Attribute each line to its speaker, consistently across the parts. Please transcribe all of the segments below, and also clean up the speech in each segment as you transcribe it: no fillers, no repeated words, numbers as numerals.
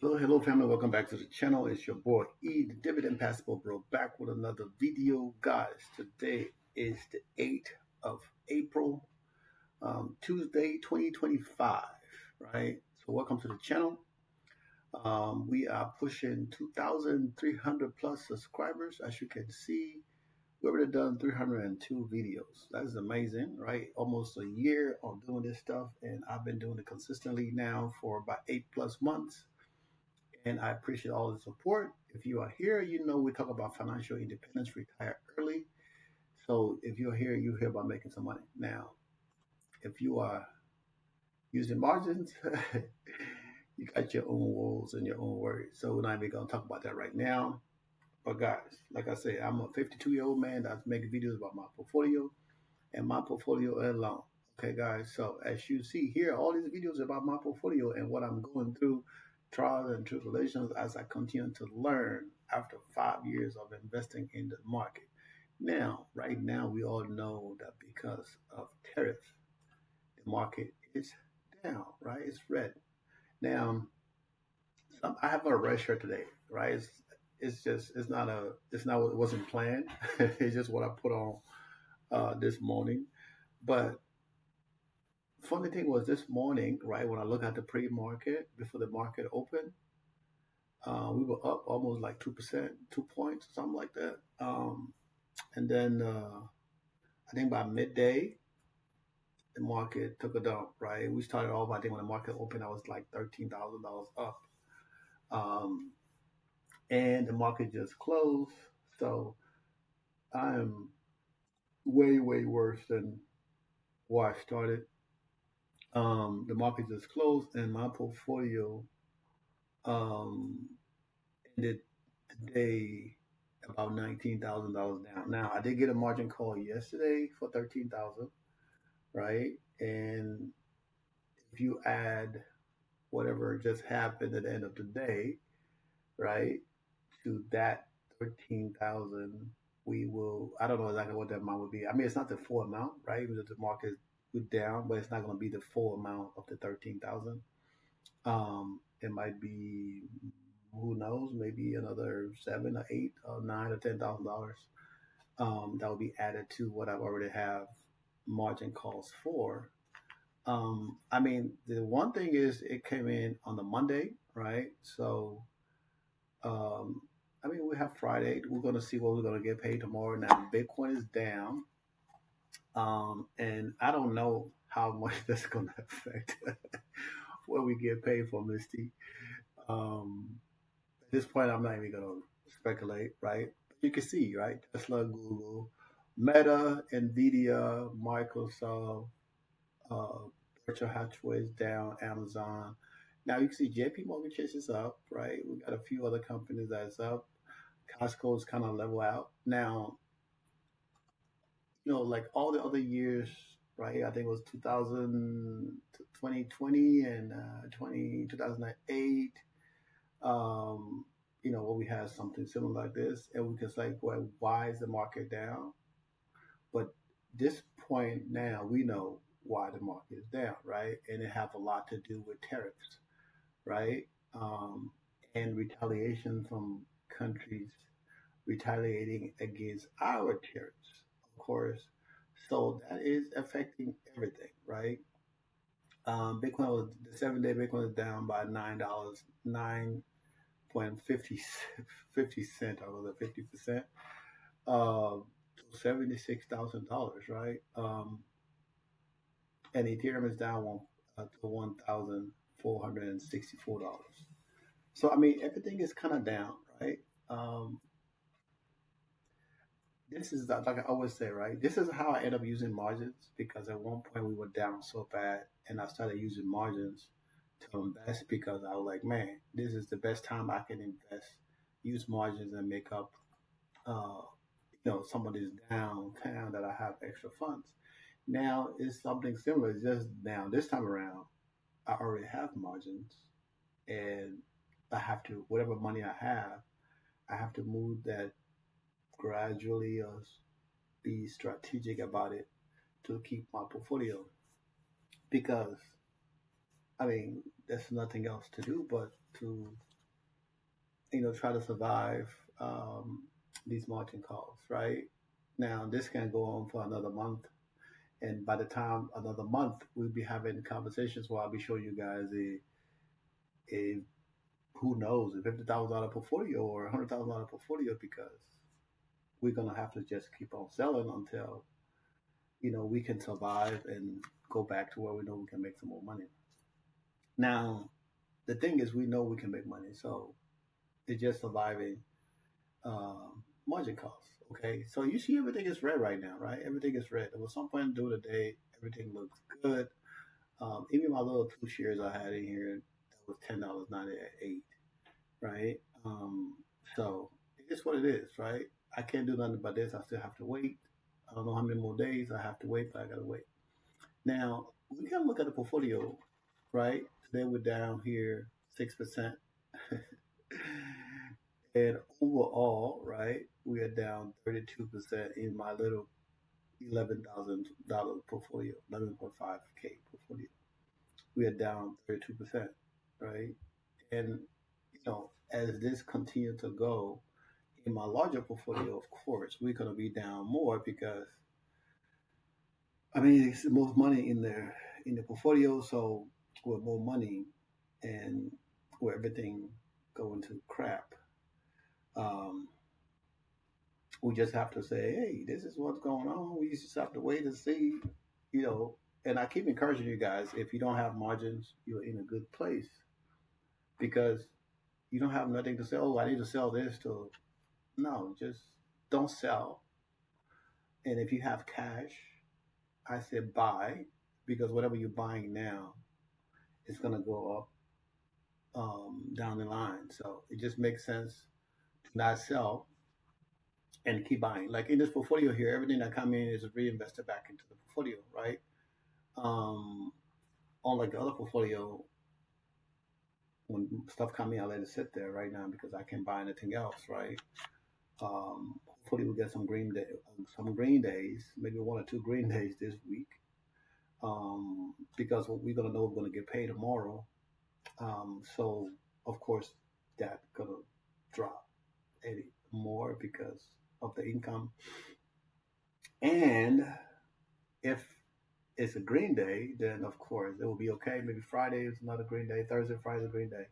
Speaker 1: Hello, family. Welcome back to the channel. It's your boy E, the Dividend Passport Bro, back with another video, guys. Today is the 8th of April, Tuesday, 2025. Right. So, welcome to the channel. We are pushing 2,300 plus subscribers, as you can see. We already done 302 videos. That's amazing, right? Almost a year of doing this stuff, and I've been doing it consistently now for about 8+ months, and I appreciate all the support. If you are here, you know we talk about financial independence, retire early. So if you're here, you hear about making some money. Now, if you are using margins, you got your own rules and your own worries. So we're not even gonna talk about that right now. But guys, like I say, I'm a 52-year-old man that's making videos about my portfolio and my portfolio alone. Okay, guys. So as you see here, all these videos about my portfolio and what I'm going through, trials and tribulations as I continue to learn after 5 years of investing in the market. Now, right now, we all know that because of tariffs, the market is down, right? It's red. Now, I have a red shirt today, right? It's not what it wasn't planned. It's just what I put on this morning. But funny thing was this morning, right, when I look at the pre-market before the market opened, we were up almost like 2%, 2 points, something like that. And then I think by midday, the market took a dump, right? We started off, I think when the market opened, I was like $13,000 up. Um, and the market just closed. So I'm way, way worse than where I started. The market just closed, and my portfolio um, ended today about $19,000 down. Now I did get a margin call yesterday for 13,000, right? And if you add whatever just happened at the end of the day, right, to that 13,000, we will. I don't know exactly what that amount would be. I mean, it's not the full amount, right? Even if the market went down, but it's not going to be the full amount of the 13,000. It might be, who knows, maybe another seven or eight or nine or $10,000. That will be added to what I've already have margin calls for. I mean, the one thing is it came in on the Monday, right? So, um, I mean, we have Friday. We're going to see what we're going to get paid tomorrow. Now, Bitcoin is down, and I don't know how much that's going to affect what we get paid for, Misty. At this point, I'm not even going to speculate, right? But you can see, right? Tesla, Google, Meta, Nvidia, Microsoft, uh, Berkshire Hathaway is down, Amazon. Now you can see JP Morgan Chase is up, right? We got a few other companies that's up. Costco is kind of level out. Now, like all the other years, right? I think it was 2000, 2020 and 2008. Where we had something similar like this, and we can say, well, why is the market down? But this point now, we know why the market is down, right? And it have a lot to do with tariffs, right? Um, and retaliation from countries retaliating against our tariffs, of course. So that is affecting everything, right? Bitcoin was the 7 day Bitcoin is down by $9, 9.50 cent, or was it 50%? $76,000, right? And Ethereum is down to $1,464. So I mean, everything is kind of down, right? Um, this is like I always say, right? This is how I end up using margins, because at one point we were down so bad, and I started using margins to invest because I was like, man, this is the best time I can invest, use margins and make up, uh, some of this downtown that I have extra funds. Now it's something similar. It's just now this time around, I already have margins, and I have to, whatever money I have to move that gradually, or be strategic about it to keep my portfolio, because I mean there's nothing else to do but to try to survive um, these margin calls, right? Now, this can go on for another month. And by the time another month, we'll be having conversations where I'll be showing you guys a who knows, a $50,000 portfolio or $100,000 portfolio because we're going to have to just keep on selling until, we can survive and go back to where we know we can make some more money. Now, the thing is, we know we can make money. So it's just surviving margin calls. Okay, so you see everything is red right now, right? Everything is red. There was some point during the day, everything looks good. Even my little two shares I had in here, that was $10.98, right? So it is what it is, right? I can't do nothing about this. I still have to wait. I don't know how many more days I have to wait, but I gotta wait. Now we gotta look at the portfolio, right? Today we're down here 6%, and overall, right, we are down 32% in my little $11,000 portfolio, 11.5K portfolio. We are down 32%, right? And as this continues to go in my larger portfolio, of course, we're gonna be down more because I mean it's the most money in the portfolio, so with more money and where everything going to crap, um, we just have to say, hey, this is what's going on. We just have to wait and see, you know. And I keep encouraging you guys, if you don't have margins, you're in a good place because you don't have nothing to sell. Oh, I need to sell this to. No, just don't sell. And if you have cash, I said buy because whatever you're buying now is going to go up down the line. So it just makes sense to not sell and keep buying. Like in this portfolio here, everything that come in is reinvested back into the portfolio, right? Um, Unlike the other portfolio, when stuff come in, I let it sit there right now because I can't buy anything else, right? Hopefully we'll get some green days, maybe one or two green days this week, because we're gonna know we're gonna get paid tomorrow. So of course that gonna drop any more because of the income. And if it's a green day, then of course it will be okay. Maybe Friday is another green day. Thursday, Friday's a green day.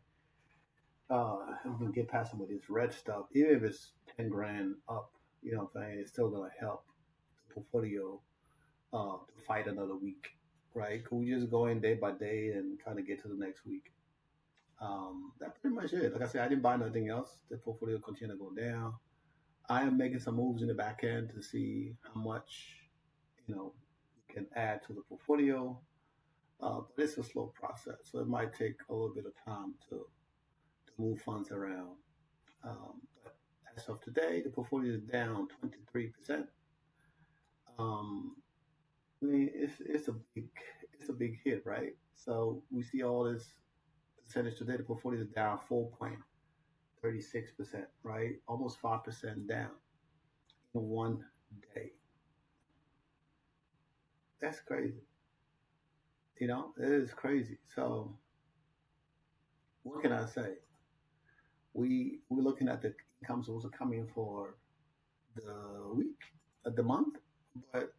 Speaker 1: We can get past some of this red stuff, even if it's 10 grand up. You know what I'm saying? It's still gonna help the portfolio to fight another week, right? Can we just go in day by day and try to get to the next week? That's pretty much it. Like I said, I didn't buy nothing else. The portfolio continue to go down. I am making some moves in the back end to see how much we can add to the portfolio. But it's a slow process, so it might take a little bit of time to move funds around. But as of today, the portfolio is down 23%. Um, I mean, it's a big hit, right? So we see all this percentage today. The portfolio is down 4.36%, right? Almost 5% down in one day. That's crazy. It is crazy. So what can I say? We're looking at the incomes also coming for the week, the month, but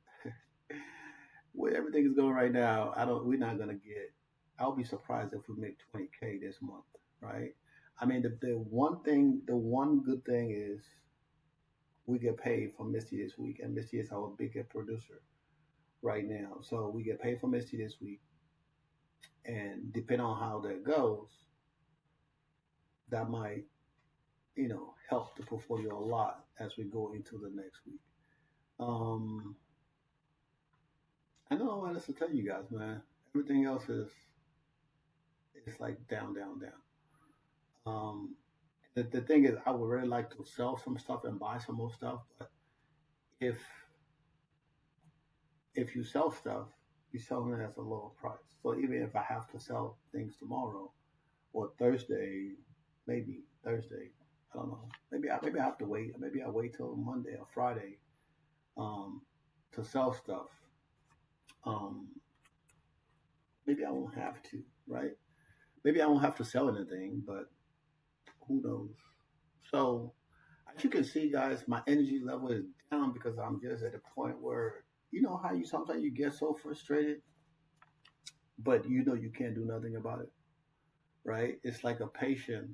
Speaker 1: where everything is going right now, I don't. We're not gonna get. I'll be surprised if we make 20K this month, right? I mean, the one good thing is we get paid for Misty this week, and Misty is our biggest producer right now. So we get paid for Misty this week, and depending on how that goes, that might help the portfolio a lot as we go into the next week. Um, I don't know what else to tell you guys, man. Everything else is like down, down, down. The thing is, I would really like to sell some stuff and buy some more stuff, but if if you sell stuff, you sell it at a lower price. So even if I have to sell things tomorrow or Thursday, maybe Thursday, I don't know. Maybe I have to wait. Maybe I wait till Monday or Friday um, to sell stuff. Um, Maybe I won't have to, right? Maybe I won't have to sell anything, but who knows? So as you can see, guys, my energy level is down because I'm just at a point where you know how you sometimes you get so frustrated, but you know you can't do nothing about it, right? It's like a patient,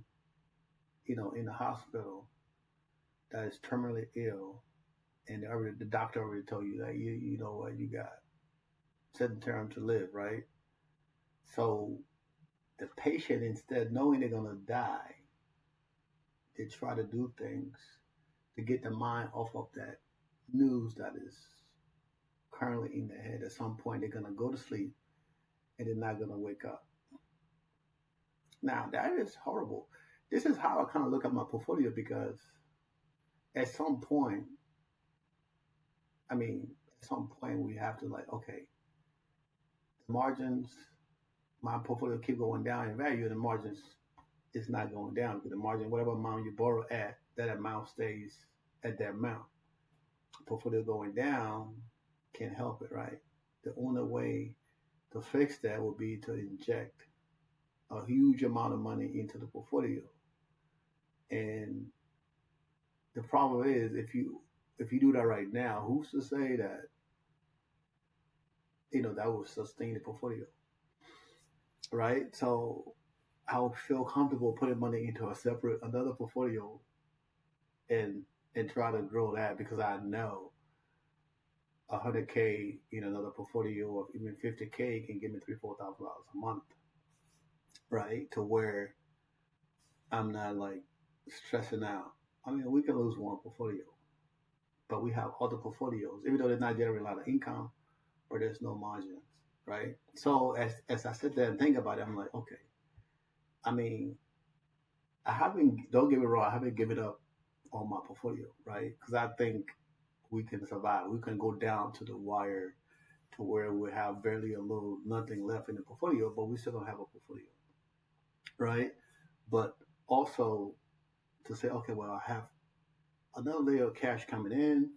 Speaker 1: in the hospital that is terminally ill, and the doctor already told you that you know what you got certain term to live, right? So the patient, instead knowing they're gonna die, they try to do things to get the mind off of that news that is currently in their head. At some point, they're gonna go to sleep and they're not gonna wake up. Now that is horrible. This is how I kind of look at my portfolio because at some point, I mean, at some point we have to like, okay, the margins, my portfolio keep going down in value, and the margins is not going down because the margin, whatever amount you borrow at, that amount stays at that amount. Portfolio going down can't help it, right? The only way to fix that would be to inject a huge amount of money into the portfolio. And the problem is if you do that right now, who's to say that that will sustain the portfolio, right? So I would feel comfortable putting money into a separate another portfolio and try to grow that because I know 100K in another portfolio of even 50K can give me $3,000-4,000 a month, right? To where I'm not like stressing out. I mean, we can lose one portfolio, but we have other portfolios, even though they're not generating a lot of income, but there's no margins, right? So as I sit there and think about it, I'm like, okay, I mean, I haven't. Don't get me wrong, I haven't given up on my portfolio, right? Because I think we can survive. We can go down to the wire to where we have barely a little nothing left in the portfolio, but we still don't have a portfolio, right? But also to say, okay, well, I have another layer of cash coming in.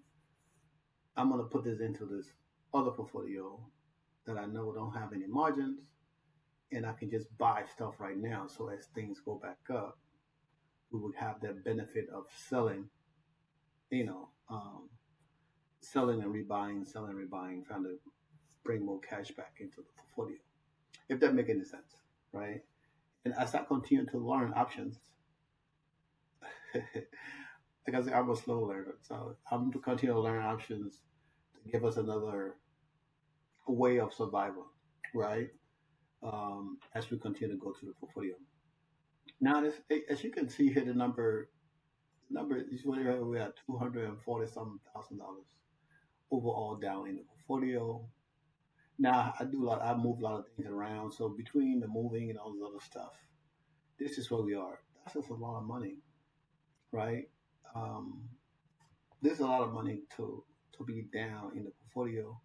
Speaker 1: I'm gonna put this into this other portfolio that I know don't have any margins, and I can just buy stuff right now. So as things go back up, we would have that benefit of selling, you know, selling and rebuying, trying to bring more cash back into the portfolio. If that makes any sense, right? And as I continue to learn options, like I said, I'm a slow learner, so I'm to continue to learn options to give us another way of survival, right? As we continue to go through the portfolio. Now, as you can see here, the number is where we are 240 some $1,000 overall down in the portfolio. Now I move a lot of things around, so between the moving and all this other stuff, this is where we are. That's just a lot of money, right? Um, there's a lot of money to be down in the portfolio,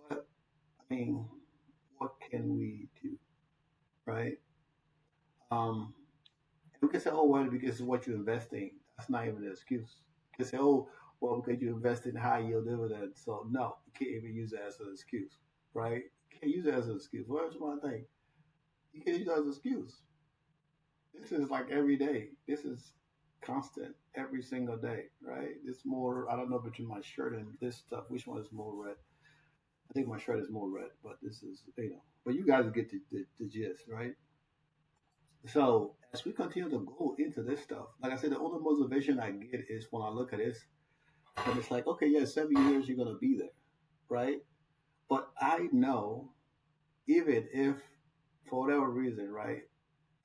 Speaker 1: but I mean, what can we do, right? Um, we can say, oh well, because of what you're investing. That's not even an excuse. You can say, oh well, because you invest in high yield dividends. So no, you can't even use that as an excuse, right? You can't use that as an excuse. Where's one thing? You can't use that as an excuse. This is like every day. This is constant every single day, right? It's more. I don't know between my shirt and this stuff, which one is more red. I think my shirt is more red, but this is But you guys get the gist, right? So as we continue to go into this stuff, like I said, the only motivation I get is when I look at this, and it's like, okay, yeah, 7 years you're gonna be there, right? But I know even if for whatever reason, right,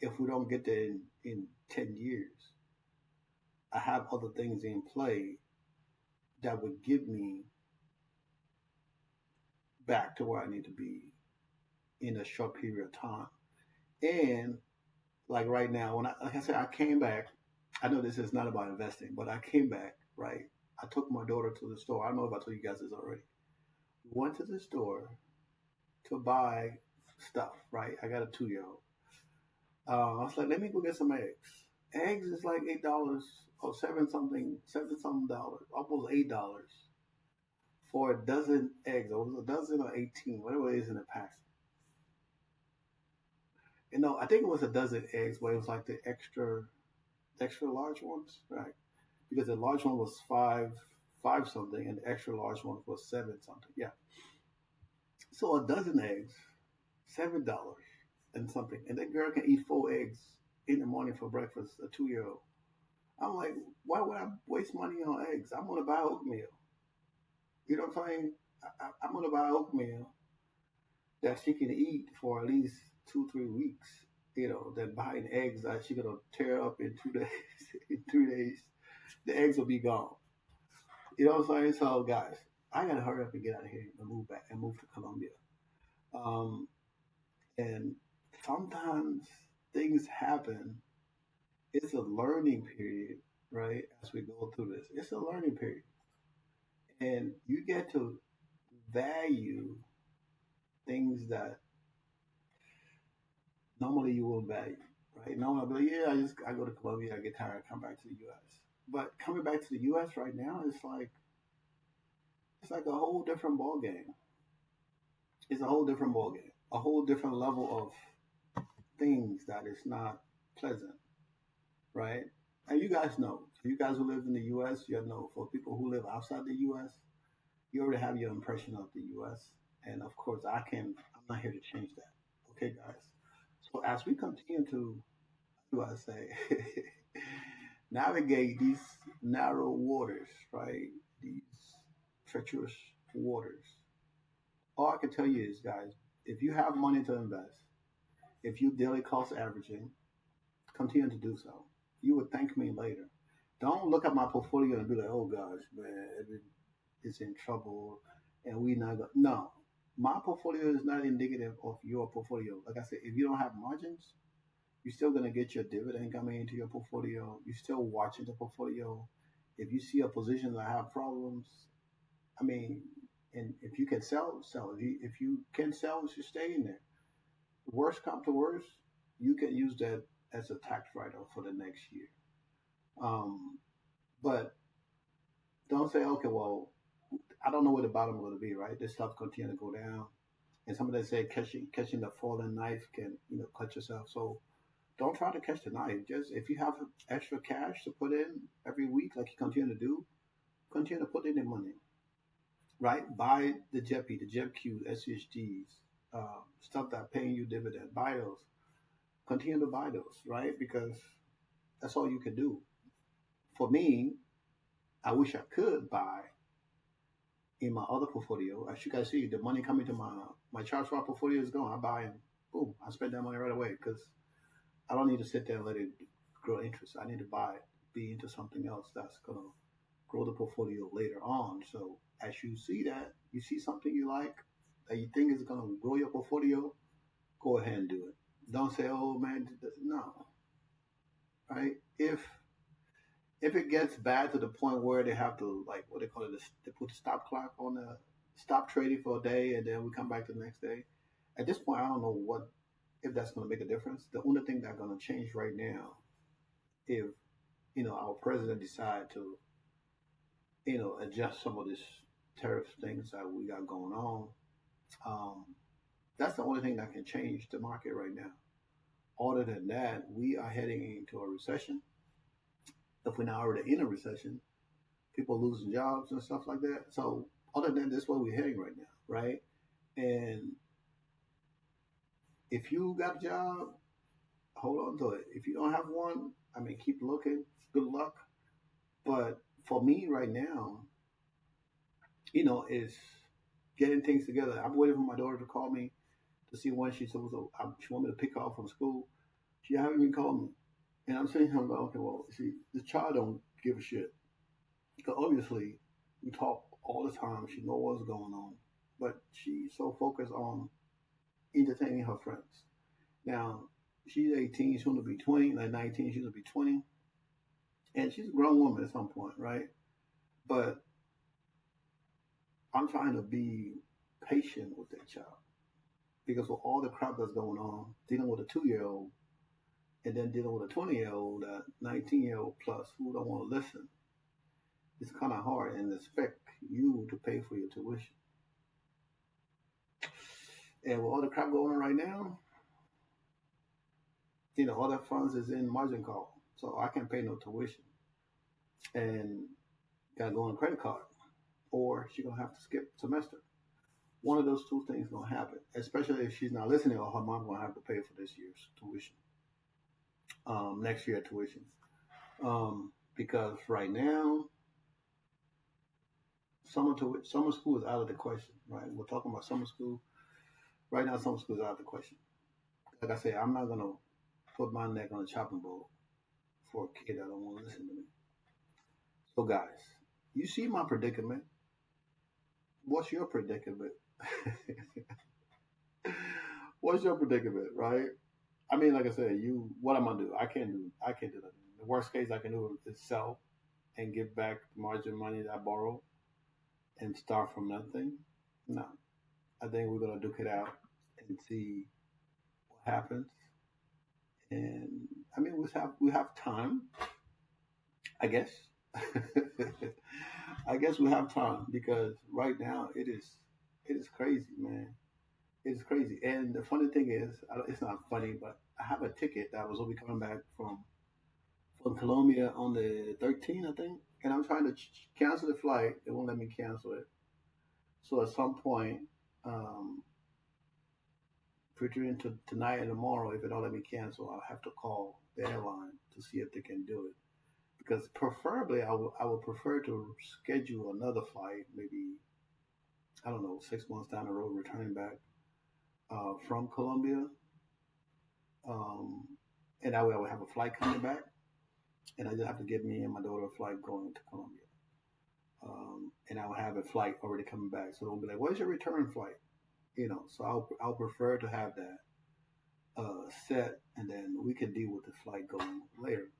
Speaker 1: if we don't get there in 10 years, I have other things in play that would get me back to where I need to be in a short period of time. And like right now, like I said, I came back. I know this is not about investing, but I came back, right? I took my daughter to the store. I don't know if I told you guys this already. We went to the store to buy stuff, right? I got a 2 year old. I was like, let me go get some eggs. Eggs is like $8 or seven something dollars, almost $8 for a dozen eggs. Or it was a dozen or 18, whatever it is in the pack. I think it was a dozen eggs, but it was like the extra. extra large ones, right? Because the large one was five something, and the extra large one was seven something. Yeah. So a dozen eggs, $7 and something, and that girl can eat four eggs in the morning for breakfast. A 2 year old. I'm like, why would I waste money on eggs? I'm gonna buy oatmeal. You know what I'm saying? I'm gonna buy oatmeal that she can eat for at least 2 3 weeks. Than buying eggs that she gonna tear up in 2 days. In 3 days, the eggs will be gone. You know what I'm saying? So, guys, I gotta hurry up and get out of here and move back and move to Colombia. Um, and sometimes things happen. It's a learning period, right? As we go through this, it's a learning period, and you get to value things that normally you won't value, right? Normally, I'll be like, yeah, I go to Colombia, I get tired, I come back to the U.S. But coming back to the U.S. right now, it's like a whole different ball game. It's a whole different ball game, a whole different level of things that is not pleasant, right? And you guys know, for you guys who live in the U.S., you know, for people who live outside the U.S., you already have your impression of the U.S. And of course, I'm not here to change that. Okay, guys. So as we continue to, do I say, navigate these narrow waters, right? These treacherous waters. All I can tell you is, guys, if you have money to invest, if you daily cost averaging, continue to do so. You would thank me later. Don't look at my portfolio and be like, oh gosh, man, it's in trouble and we not go. No, my portfolio is not indicative of your portfolio. Like I said, if you don't have margins, you're still gonna get your dividend coming into your portfolio. You're still watching the portfolio. If you see a position that have problems, I mean, and if you can sell, sell. If you can sell, you should stay in there. Worst come to worst, you can use that as a tax write-off for the next year. Um, but don't say, okay, well, I don't know where the bottom is going to be, right? This stuff continue to go down, and somebody say catching the falling knife can cut yourself. So don't try to catch the knife. Just if you have extra cash to put in every week, like you continue to do, continue to put in the money, right? Buy the JEPI, the JEPQ, SHDs, stuff that paying you dividend. Buy those. Continue to buy those, right? Because that's all you can do. For me, I wish I could buy in my other portfolio. As you guys see, the money coming to my charge swap portfolio is gone. I buy and boom, I spend that money right away because I don't need to sit there and let it grow interest. I need to buy it, be into something else that's gonna grow the portfolio later on. So as you see that, you see something you like that you think is gonna grow your portfolio, go ahead and do it. Don't say, "Oh man, no." Right? If it gets bad to the point where they have to, like, what they call it, they put the stop clock on the stop trading for a day, and then we come back the next day. At this point, I don't know what if that's going to make a difference. The only thing that's going to change right now, if our president decide to adjust some of this tariff things that we got going on, um, that's the only thing that can change the market right now. Other than that, we are heading into a recession. If we're not already in a recession, people losing jobs and stuff like that. So other than this, where we're heading right now, right? And if you got a job, hold on to it. If you don't have one, I mean, keep looking. Good luck. But for me right now, is getting things together. I'm waiting for my daughter to call me to see when she's supposed to. She want me to pick her up from school. She haven't even called me, and I'm saying, I'm like, okay, well, see, the child don't give a shit. Because obviously, we talk all the time. She knows what's going on, but she's so focused on entertaining her friends. Now, she's 18. She's going to be 20. Like 19, she's going to be 20. And she's a grown woman at some point, right? But I'm trying to be patient with that child. Because with all the crap that's going on, dealing with a 2 year old, and then dealing with a 20-year-old, a 19-year-old plus who don't want to listen, it's kind of hard and expect you to pay for your tuition. And with all the crap going on right now, other funds is in margin call. so I can't pay no tuition, and gotta go on a credit card, or she's gonna have to skip semester. One of those two things gonna happen, especially if she's not listening, or her mom gonna have to pay for this year's tuition, next year tuition, because right now summer school is out of the question. Right, we're talking about summer school right now. Summer school is out of the question. Like I said, I'm not gonna put my neck on a chopping block for a kid that don't want to listen to me. So, guys, you see my predicament. What's your predicament? What's your predicament, right? I mean, like I said, you. What am I gonna do? I can't do that. The worst case I can do is sell and give back the margin money that I borrowed and start from nothing. No, I think we're gonna duke it out and see what happens. And I mean, we have time, I guess. I guess we have time because right now it is crazy, man. It is crazy. And the funny thing is, it's not funny, but I have a ticket that was will be coming back from Colombia on the 13th, I think, and I'm trying to cancel the flight. It won't let me cancel it. So at some point, um, between tonight and tomorrow, if it don't let me cancel, I'll have to call the airline to see if they can do it. Because preferably, I would prefer to schedule another flight, maybe I don't know, 6 months down the road, returning back from Colombia, um, and that way I would have a flight coming back, and I just have to give me and my daughter a flight going to Colombia, and I will have a flight already coming back. So they'll be like, "What's your return flight?" So I'll prefer to have that set, and then we can deal with the flight going later.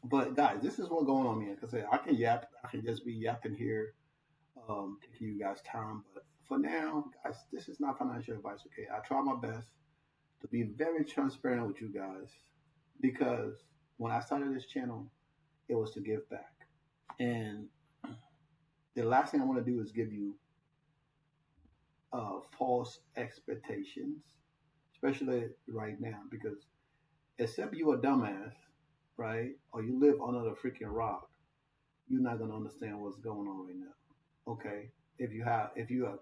Speaker 1: But guys, this is what's going on, man. Like I said, I can yap, I can just be yapping here, taking you guys time. But for now, guys, this is not financial advice. Okay, I try my best to be very transparent with you guys because when I started this channel, it was to give back. And the last thing I want to do is give you false expectations, especially right now, because except you a dumbass, right, or you live under the freaking rock, you're not gonna understand what's going on right now. Okay, if you are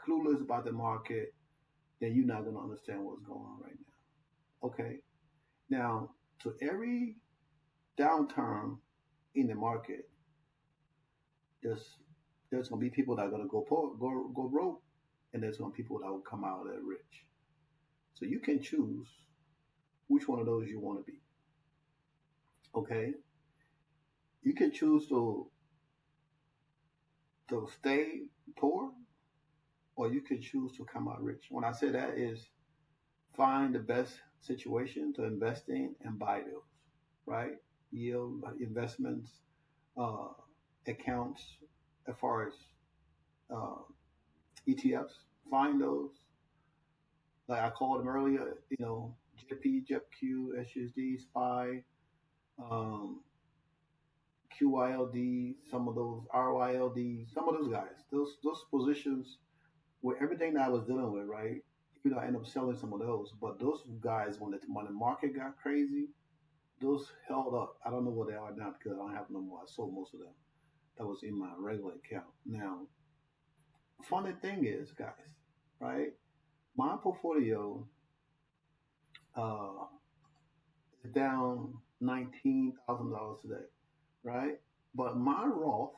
Speaker 1: clueless about the market, then you're not gonna understand what's going on right now. Okay, now to every downturn in the market, there's there's gonna be people that are gonna go poor, go broke, and there's gonna be people that will come out of it rich. So you can choose which one of those you want to be. Okay, you can choose to stay poor, or you can choose to come out rich. When I say that is find the best situation to invest in and buy those, right? Yield investments, uh, accounts, as far as uh, ETFs. Find those. Like I called them earlier, JP, JEPQ, SUSD, SPY, um, QYLD, some of those RYLD, some of those guys. Those positions with everything that I was dealing with, right? I ended up selling some of those, but those guys when the market got crazy, those held up. I don't know what they are now because I don't have no more. I sold most of them. That was in my regular account. Now, funny thing is, guys, right? My portfolio uh, is down $19,000 today, right? But my Roth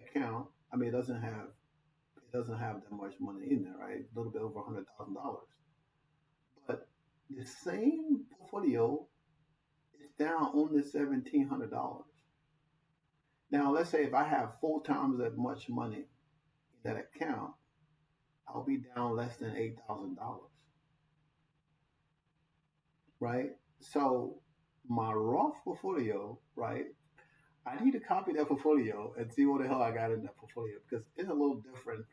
Speaker 1: account, I mean, it doesn't have that much money in there, right? A little bit over $100,000. But the same portfolio is down only $1,700. Now, let's say if I have 4 times that much money in that account, I'll be down less than $8,000, right? So my Roth portfolio, right? I need to copy that portfolio and see what the hell I got in that portfolio because it's a little different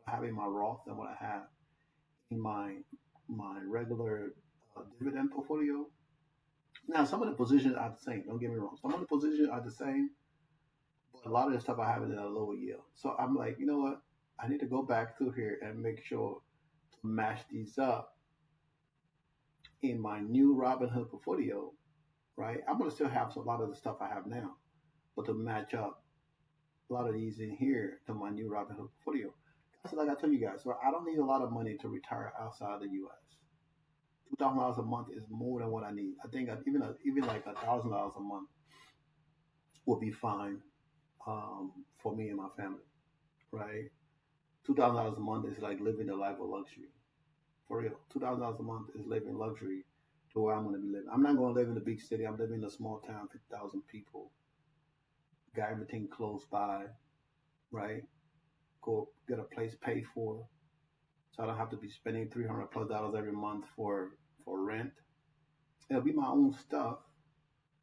Speaker 1: having my Roth than what I have in my regular dividend portfolio. Now, some of the positions are the same. Don't get me wrong. Some of the positions are the same, but a lot of the stuff I have is at a lower yield. So I'm like, you know what? I need to go back through here and make sure to match these up in my new Robinhood portfolio right? I'm gonna still have a lot of the stuff I have now, but to match up a lot of these in here to my new Robinhood portfolio. That's like I tell you guys, so I don't need a lot of money to retire outside the U.S. $2,000 a month is more than what I need. I think even like $1,000 a month would be fine for me and my family, right? $2,000 a month is like living the life of luxury. For real, $2,000 a month is living luxury to where I'm going to be living. I'm not going to live in a big city. I'm living in a small town, 50,000 people. Got everything close by, right? Go get a place paid for, so I don't have to be spending $300+ every month for rent. It'll be my own stuff.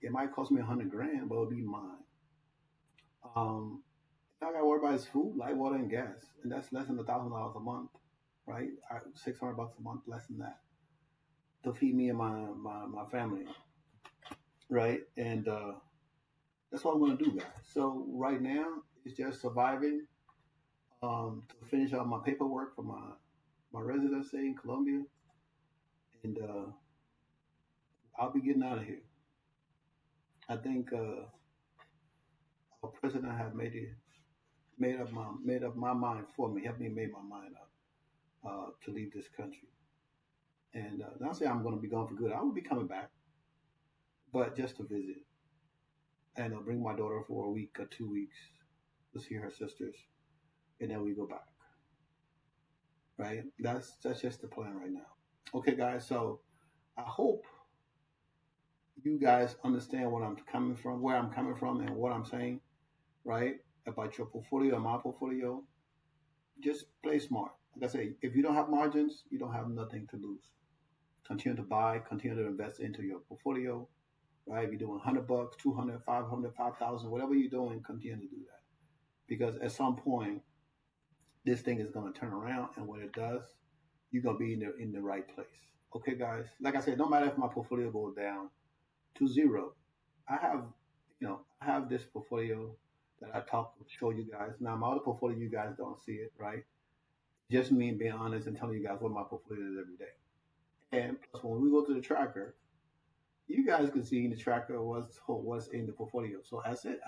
Speaker 1: It might cost me 100 grand, but it'll be mine. Um, I got to worry about is food, light, water, and gas, and that's less than $1,000 a month, right? $600 a month, less than that, to feed me and my family, right? And that's what I'm gonna do, guys. So right now it's just surviving, to finish out my paperwork for my residency in Colombia, and I'll be getting out of here. I think our president have made up my mind for me, helped me make my mind up to leave this country. And not say I'm going to be gone for good. I will be coming back, but just to visit and bring my daughter for a week or 2 weeks to see her sisters, and then we go back. Right? That's just the plan right now. Okay, guys. So I hope you guys understand what I'm coming from, where I'm coming from, and what I'm saying. Right? About your portfolio and my portfolio. Just play smart. Like I say, if you don't have margins, you don't have nothing to lose. Continue to buy, continue to invest into your portfolio, right? If you're doing $100, 200, 500, 5,000, whatever you're doing, continue to do that. Because at some point, this thing is going to turn around, and when it does, you're going to be in the right place. Okay, guys. Like I said, no matter if my portfolio goes down to zero, I have, I have this portfolio that I show you guys. Now, my other portfolio, you guys don't see it, right? Just me being honest and telling you guys what my portfolio is every day. And plus, when we go to the tracker, you guys can see in the tracker what's in the portfolio. So as it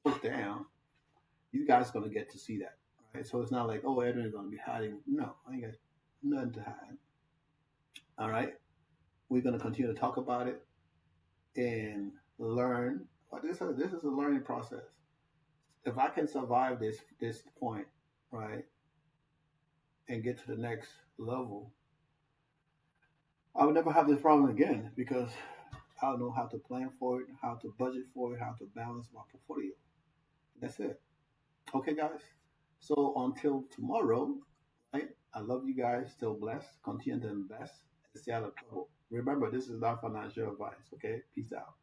Speaker 1: goes down, you guys are gonna get to see that. Right? So it's not like, oh, Edwin is gonna be hiding. No, I ain't got nothing to hide. All right, we're gonna continue to talk about it and learn. But this is a learning process. If I can survive this point, right, and get to the next level, I would never have this problem again because I'll know how to plan for it, how to budget for it, how to balance my portfolio. That's it. Okay, guys. So until tomorrow, right? I love you guys. Still blessed. Continue to invest and stay out of trouble. Remember, this is not financial advice. Okay. Peace out.